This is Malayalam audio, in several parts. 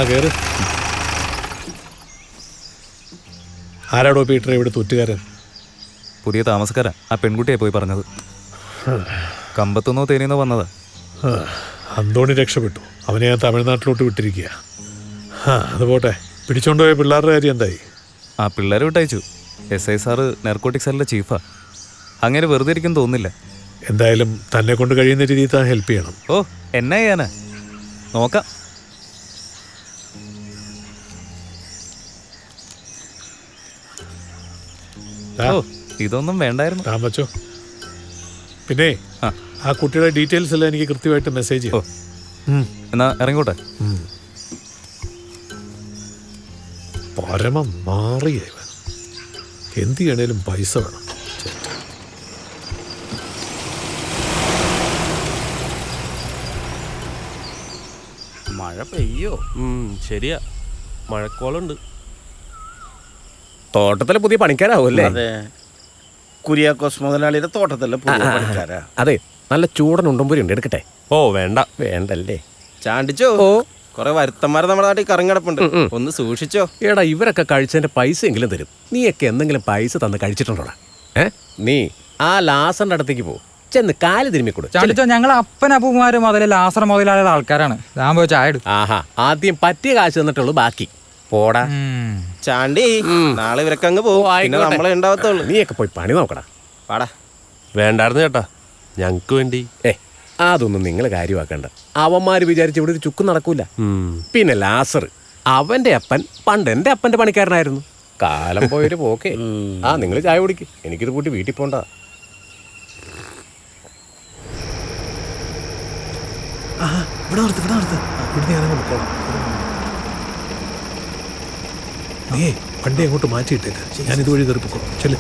കേറ്. ആരാടോ പീറ്റർ ഇവിടെ തൊറ്റുകാരൻ? പുതിയ താമസക്കാരാ. ആ പെൺകുട്ടിയെ പോയി പറഞ്ഞത്. കമ്പത്തുനിന്നോ തേനിന്നോ വന്നതാ. അന്തോണി രക്ഷപ്പെട്ടു. അവനെ ഞാൻ തമിഴ്നാട്ടിലോട്ട് വിട്ടിരിക്കുക. അത് പോട്ടെ, പിടിച്ചോണ്ടുപോയ പിള്ളേരുടെ കാര്യം എന്തായി? ആ പിള്ളേരെ വിട്ടയച്ചു. SI സാറ് നാർക്കോട്ടിക് സെല്ലിലെ ചീഫാ. അങ്ങനെ വെറുതെ ഇരിക്കും തോന്നുന്നില്ല. എന്തായാലും തന്നെ കൊണ്ട് കഴിയുന്ന രീതിയിൽ താൻ ഹെൽപ്പ് ചെയ്യണം. ഓ, എന്നാ ചെയ്യാനാ, നോക്കാം. ഓ, ഇതൊന്നും വേണ്ടായിരുന്നു. താൻ വച്ചോ. പിന്നെ ആ കുട്ടിയുടെ ഡീറ്റെയിൽസ് എല്ലാം എനിക്ക് കൃത്യമായിട്ട് മെസ്സേജ് ചെയ്യും. എന്നാ ഇറങ്ങിക്കോട്ടെ. പരമം മാറിയ ഇവൻ. എന്ത് ചെയ്യണേലും പൈസ വേണം. മഴ പെയ്യോ? ശരിയാ, മഴക്കോളുണ്ട്. തോട്ടത്തിലെ പുതിയ പണിക്കാരാവല്ലേ? അതെ, കുര്യാക്കോസ് മുതലാളിയുടെ തോട്ടത്തിലെ പുതിയ പണിക്കാരാ. അതെ, നല്ല ചൂടൻ ഉണ്ടംപൂരി ഉണ്ട്, എടുക്കട്ടെ? ഓ വേണ്ട. വേണ്ടല്ലേ? ചാണ്ടിച്ചോ, കൊറേ വരുത്തന്മാരെ നമ്മുടെ നാട്ടിൽ കറങ്ങിടപ്പുണ്ട്, ഒന്ന് സൂക്ഷിച്ചോ. എടാ, ഇവരൊക്കെ കഴിച്ചതിന്റെ പൈസ എങ്കിലും തരും. നീയൊക്കെ എന്തെങ്കിലും പൈസ തന്ന് കഴിച്ചിട്ടുണ്ടോടാ? നീ ആ ലാസറിന്റെ അടുത്തേക്ക് പോ, ചെന്ന് കാല് തിരുമ്മിക്കൊടു. ചാണ്ടിച്ചോ, ഞങ്ങൾ അപ്പനപ്പൂമാര് മുതലേ ലാസർ മുതലാളിയുടെ ആൾക്കാരാണ്. ഞാൻ പോയി ചായ എടുക്കും. ആഹാ, ആദ്യം പറ്റിയ കാശ് തന്നിട്ടുള്ളൂ, ബാക്കി പോടാ. ചാണ്ടി, നാളെ ഇവരൊക്കെ അങ്ങ് പോകും, പിന്നെ നമ്മളെ ഉണ്ടാവത്തുള്ളൂ. നീയൊക്കെ പോയി പണി നോക്കടാ. പാടാ. വേണ്ടായിരുന്നു ചേട്ടാ, ഞങ്ങക്ക് വേണ്ടി. അതൊന്നും നിങ്ങൾ കാര്യമാക്കണ്ട. അവന്മാര് വിചാരിച്ച് ഇവിടെ ഒരു ചുക്കും നടക്കൂല. പിന്നെ ലാസർ, അവന്റെ അപ്പൻ പണ്ട് എന്റെ അപ്പന്റെ പണിക്കാരനായിരുന്നു. കാലം പോയൊരു പോക്കേ. നിങ്ങൾ ചായ കുടിക്ക്, എനിക്കിത് കൂട്ടി വീട്ടിൽ പോണ്ട. നീ വണ്ടി അങ്ങോട്ട് മാറ്റിയിട്ടേക്ക്, ഞാൻ ഇതുവഴി കയറിപ്പോക്കോ. ചെല്ല്.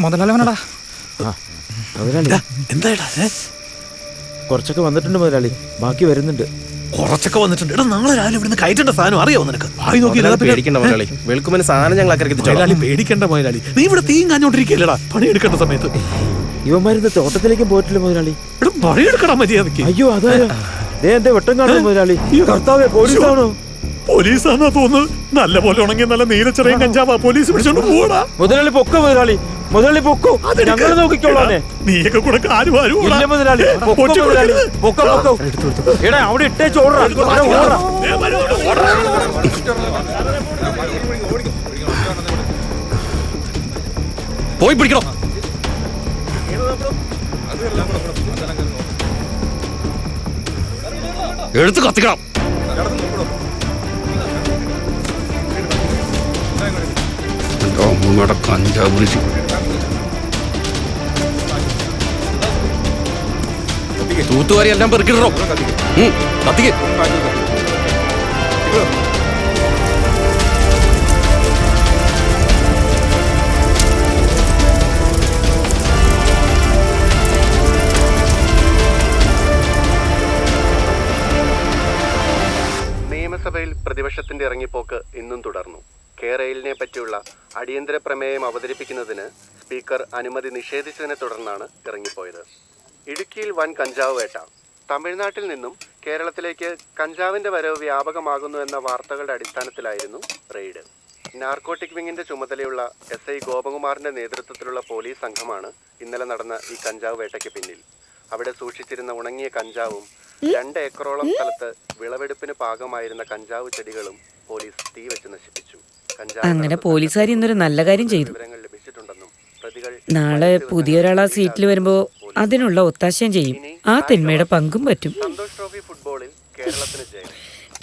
മുതലാളിവനടാ. എന്താ കുറച്ചൊക്കെ വന്നിട്ടുണ്ട് മുതലാളി, ബാക്കി വരുന്നുണ്ട്. കുറച്ചൊക്കെ വന്നിട്ടുണ്ട്. എടാ, നാളെ രാവിലെ ഇവിടുന്ന് കയറ്റേണ്ട സാധനം അറിയാവോ നിനക്ക്? വായി നോക്കി പേടിക്കണ്ട മുതലാളി, വെളുക്കുമ്പോ സാധനം ഞങ്ങൾ മുതലാളി പേടിക്കണ്ട മുതലാളി. നീ ഇവിടെ തീയും കാഞ്ഞോണ്ടിരിക്കല്ലടാ പണിയെടുക്കേണ്ട സമയത്ത്. ഇവന്മാരുന്ന് തോട്ടത്തിലേക്കും പോയിട്ടില്ല മുതലാളി. എടാ, പണിയെടുക്കടാ മര്യാദക്ക്. അയ്യോ, അതാ എന്റെ വെട്ടം കാണുന്നു മുതലാളി. കർത്താവേ, പോലീസാണോ? പോലീസാന്നാ തോന്നുന്നു. നല്ല പോലെ ഉണങ്ങിയ നല്ല നീലച്ചെറിയും കഞ്ചാവാ പോലീസ് പിടിച്ചോണ്ട് പോടാ. മുതലാളി പൊക്കോ മുതലാളി, മുതലാളി പൊക്കോ, ഞങ്ങൾ നോക്കിക്കോളാനെ. നീയൊക്കെ കൂടെ കാര്യം ഇല്ല മുതലാളി, പൊക്കോ മുതലാളി, പൊക്കോ പൊക്കോ. എടാ, അവിടെ ഇട്ടേച്ച് ഓടാ. പോയി പിടിക്കണോ? എടുത്ത് കത്തിക്കണം. കഞ്ചാവ് പിടിച്ചു തൂത്തുവാരി എല്ലാം പെറുക്കിടണോ? കത്തിക്ക്. നിയമസഭയിൽ പ്രതിപക്ഷത്തിന്റെ ഇറങ്ങിപ്പോക്ക് ഇന്നും തുടർന്നു. കേരളിനെ പറ്റിയുള്ള അടിയന്തര പ്രമേയം അവതരിപ്പിക്കുന്നതിന് സ്പീക്കർ അനുമതി നിഷേധിച്ചതിനെ തുടർന്നാണ് ഇറങ്ങിപ്പോയത്. ഇടുക്കിയിൽ വൻ കഞ്ചാവ് വേട്ട. തമിഴ്നാട്ടിൽ നിന്നും കേരളത്തിലേക്ക് കഞ്ചാവിന്റെ വരവ് വ്യാപകമാകുന്നു എന്ന വാർത്തകളുടെ അടിസ്ഥാനത്തിലായിരുന്നു റെയ്ഡ്. നാർക്കോട്ടിക് വിങ്ങിന്റെ ചുമതലയുള്ള SI ഗോപകുമാറിന്റെ നേതൃത്വത്തിലുള്ള പോലീസ് സംഘമാണ് ഇന്നലെ നടന്ന ഈ കഞ്ചാവ് വേട്ടയ്ക്ക് പിന്നിൽ. അവിടെ സൂക്ഷിച്ചിരുന്ന ഉണങ്ങിയ കഞ്ചാവും 2 ഏക്കറോളം സ്ഥലത്ത് വിളവെടുപ്പിന് പാകമായിരുന്ന കഞ്ചാവ് ചെടികളും പോലീസ് തീവെച്ച് നശിപ്പിച്ചു. അങ്ങനെ പോലീസുകാർ ഇന്നൊരു നല്ല കാര്യം ചെയ്തു. നാളെ പുതിയൊരാൾ ആ സീറ്റിൽ വരുമ്പോ അതിനുള്ള ഒത്താശയും ചെയ്യും. ആ തിന്മയുടെ പങ്കും പറ്റും. സന്തോഷ് ട്രോഫി ഫുട്ബോളിൽ കേരളത്തിന് ജയം.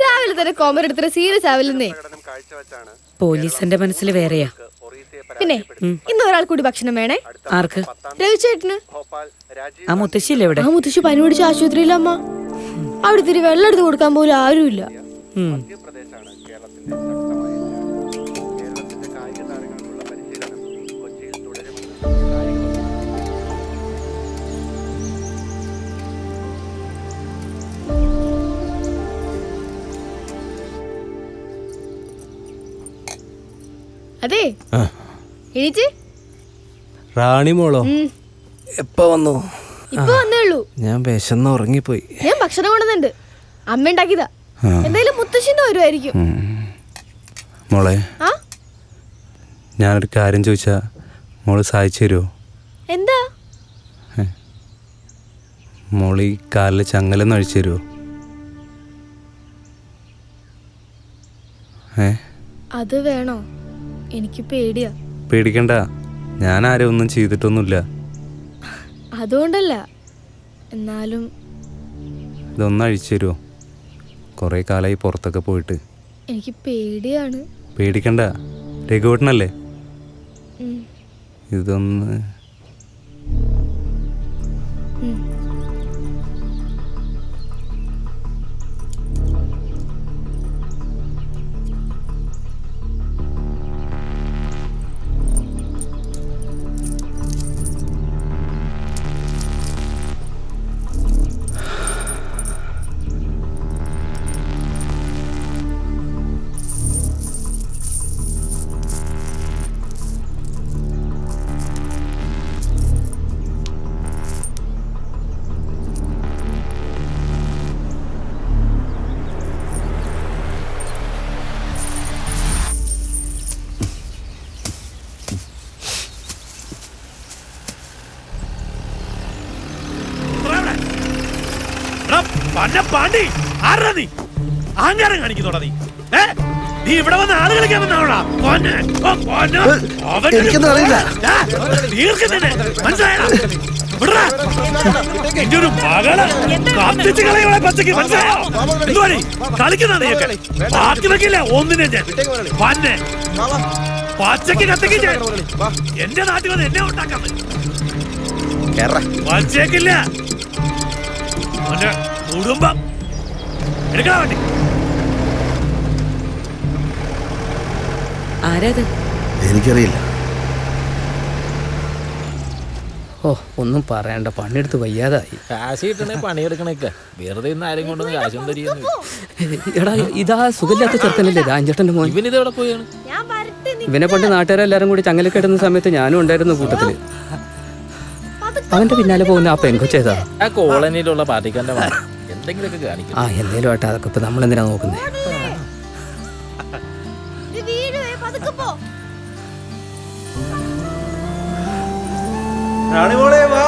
രാവിലെ തന്നെ കോമർ എടുത്തിട്ട് സീരിയസ് ആവില്ലെന്നേ. പോലീസിന്റെ മനസ്സിൽ വേറെയാ. പിന്നെ ഇന്ന് ഒരാൾ കൂടി ഭക്ഷണം വേണേ. ആർക്ക്? രവിചേട്ടന്. ആ മുത്തശ്ശില്ലേ ഇവിടെ? ആ മുത്തശ്ശി പനി പിടിച്ച ആശുപത്രിയില്ല അമ്മ. അവിടെ ഇത്തിരി വെള്ളം എടുത്ത് കൊടുക്കാൻ പോലും ആരുമില്ല. മധ്യപ്രദേശാണ് കേരളത്തിന്റെ ശക്തമായ കേരളത്തിന്റെ കായിക താരങ്ങൾക്കുള്ള പരിശീലനം കൊച്ചിയിൽ തുടരുമെന്ന് അതെ എണീച്ച്. റാണി മോളോ എപ്പോ വന്നു? ഇപ്പൊ വന്നേ ഉള്ളൂ. ഞാൻ വിശന്ന് ഉറങ്ങിപ്പോയി. ഞാൻ ഭക്ഷണം കൊണ്ടുവന്നുണ്ട്. അമ്മ ഉണ്ടാക്കിയതാ. എന്തായാലും മുത്തശ്ശിന്ന് വരുമായിരിക്കും. മോളെ, ആ ഞാനൊരു കാര്യം ചോദിച്ചാ മോള് സഹായിച്ചു തരുമോ? എന്താ? മോള് ഈ കാലിൽ ചങ്ങലൊന്ന് അഴിച്ചു തരുമോ? അത് വേണോ? എനിക്ക് പേടിയാ. പേടിക്കണ്ട, ഞാൻ ആരും ഒന്നും ചെയ്തിട്ടൊന്നുമില്ല. അതുകൊണ്ടല്ല, എന്നാലും ഇതൊന്ന് അഴിച്ചു തരുമോ? കുറേ കാലമായി പുറത്തൊക്കെ പോയിട്ട്. എനിക്ക് പേടിയാണ്. പേടിക്കണ്ട, രഘുവേട്ടനല്ലേ? ഇതൊന്ന് അഹങ്കാരം കാണിക്കുന്നോടാ നീ? നീ ഇവിടെ വന്ന് ആള് കളിക്കാൻ വന്നാണോടാ? കളിക്കുന്ന നീയൊക്കെ ബാക്കി വെക്കില്ല ഒന്നിനെ ഞാൻ പന്നെ പച്ചക്ക് കത്തിക്ക് ഞാൻ. എന്റെ നാട്ടിൽ വന്ന് എന്നെ ഉണ്ടാക്കാൻ പച്ചേക്കില്ല. കുടുംബം എടുക്കാൻ വേണ്ടി ആരാത്? എനിക്കറിയില്ല. ഓ ഒന്നും പറയണ്ട, പണിയെടുത്ത് വയ്യാതായി. കാശ് കിട്ടണേ പണിയെടുക്കണേക്ക. വെറുതെ ഇന്ന് ആരും കൊണ്ടൊന്ന് കാശും തരികയെന്ന്. എടാ ഇതാ സുഖമില്ലാത്ത ചെറുക്കനല്ലേ രാജേട്ടന്റെ മോൻ? ഇവനിത് എവിടെ പോയാണ്? ഇവനെ പണ്ട് നാട്ടുകാരെല്ലാരും കൂടി ചങ്ങലൊക്കെ ഇടുന്ന സമയത്ത് ഞാനും ഉണ്ടായിരുന്നു കൂട്ടത്തില്. അവന്റെ പിന്നാലെ പോകുന്ന ആ പെൺകൊച്ചേതാ? ആ കോളനിയിലുള്ള പാർട്ടിക്കാരന്റെ മകൻ. എന്തെങ്കിലുമൊക്കെ കാണിക്കും. ആ എന്തേലും ആട്ടെ, അതൊക്കെ ഇപ്പൊ നമ്മളെന്തിനാ നോക്കുന്നേ? റാണിമോളെ വാ.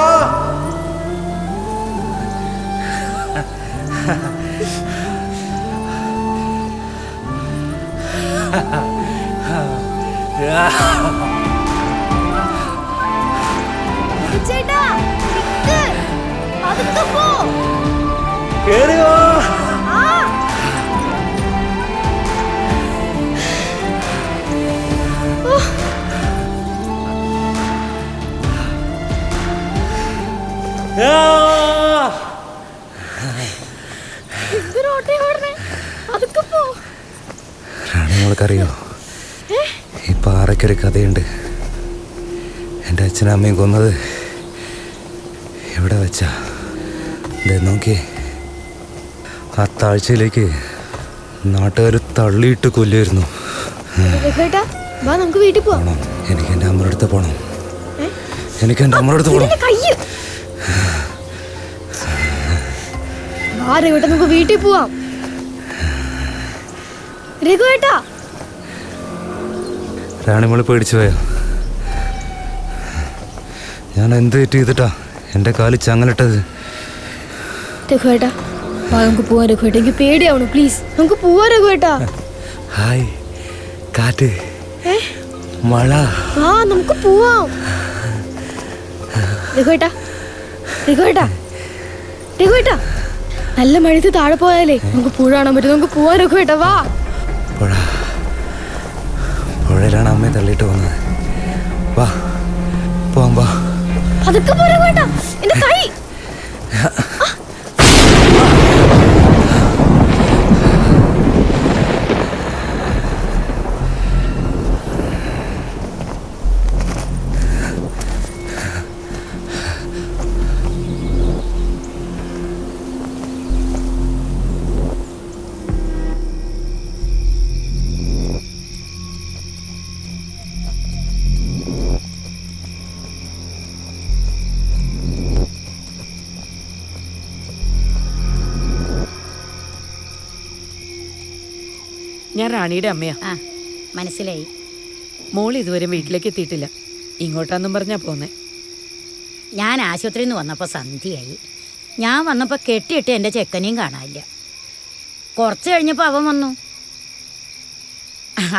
ചേട്ടാ കേറി വാ. റാണിമോൾക്കറിയോ, ഈ പാറയ്ക്കൊരു കഥയുണ്ട്. എൻ്റെ അച്ഛനും അമ്മയും കൊന്നത് എവിടെ വെച്ചാ? നോക്കി, ആ താഴ്ചയിലേക്ക് നാട്ടുകാർ തള്ളിയിട്ട് കൊല്ലുമായിരുന്നു. നമുക്ക് വീട്ടിൽ പോവാം. എനിക്ക് എൻ്റെ അമ്മയുടെ അടുത്ത് പോകണം. എനിക്ക് എൻ്റെ അമ്മയുടെ അടുത്ത് പോകണം. നമുക്ക് വീട്ടിൽ പോവാം. രഘുവേട്ടാ. റാണിമോള് പേടിച്ചു പോയോ? ഞാൻ എന്ത് തെറ്റ് ചെയ്തിട്ടാ എൻ്റെ കാലിൽ ചങ്ങലിട്ടത്? രഘുവേട്ടാ നമുക്ക് പോവാം. രഘുവേട്ടാ എനിക്ക് പേടിയാവണം, പ്ലീസ് നമുക്ക് പോവാം രഘുവേട്ടാ. ഹായ്, കാറ്റ്, മഴ. ആ നമുക്ക് പോവാം. രഘുവേട്ടാ രഘുവേട്ടാ രഘുവേട്ടാ, നല്ല മഴയത്ത് താഴെ പോയാലേ നമുക്ക് പുഴ കാണാൻ പറ്റും. നമുക്ക് പോവാം രഘുവേട്ടാ, വാ. താഴെയാണ് അമ്മയെ തള്ളിയിട്ട് വന്നത്. വാ പോവാം വാ. അതൊക്കെ പോരാ വേണ്ട എന്റെ കൈ. ഞാൻ റാണിയുടെ അമ്മയാ. മനസ്സിലായി. മോൾ ഇതുവരെ വീട്ടിലേക്ക് എത്തിയിട്ടില്ല. ഇങ്ങോട്ടാന്നും പറഞ്ഞാ പോന്നെ. ഞാൻ ആശുപത്രിയിൽ നിന്ന് വന്നപ്പോൾ സന്ധ്യയായി. ഞാൻ വന്നപ്പോൾ കെട്ടിയിട്ട് എൻ്റെ ചെക്കനെയും കാണാനില്ല. കുറച്ച് കഴിഞ്ഞപ്പോൾ അവൻ വന്നു.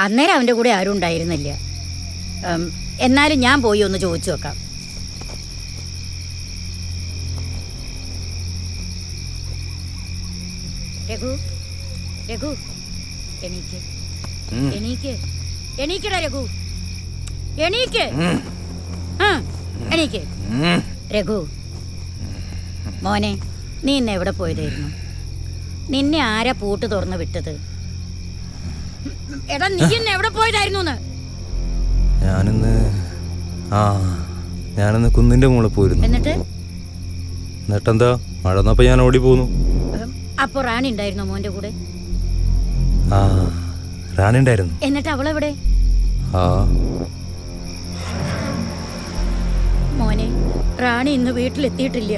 അന്നേരം അവൻ്റെ കൂടെ ആരും ഉണ്ടായിരുന്നില്ല. എന്നാലും ഞാൻ പോയി ഒന്ന് ചോദിച്ചു നോക്കാം. രഘു, രഘു, എണീക്ക്, എണീക്ക്, എണീക്കടാ രഘു, എണീക്ക്, എണീക്ക്. രഘു മോനെ, നീ ഇന്ന് എവിടെ പോയതായിരുന്നു? നിന്നെ ആരാ പൂട്ട് തുറന്ന് വിട്ടത്? എടാ നീ ഇന്ന് എവിടെ പോയതായിരുന്നു? ഞാനിന്ന് കുന്നിന്റെ മുകളിൽ പോയിരുന്നു. എന്നിട്ടെന്താ മഴ വന്നപ്പോ ഞാൻ ഓടി പോന്നു. അപ്പൊ റാണി ഉണ്ടായിരുന്നോ മോന്റെ കൂടെ? റാണി ഉണ്ടായിരുന്നു. എന്നിട്ട് അവളെവിടെ? മോനെ, റാണി ഇന്ന് വീട്ടിലെത്തിയിട്ടില്ല.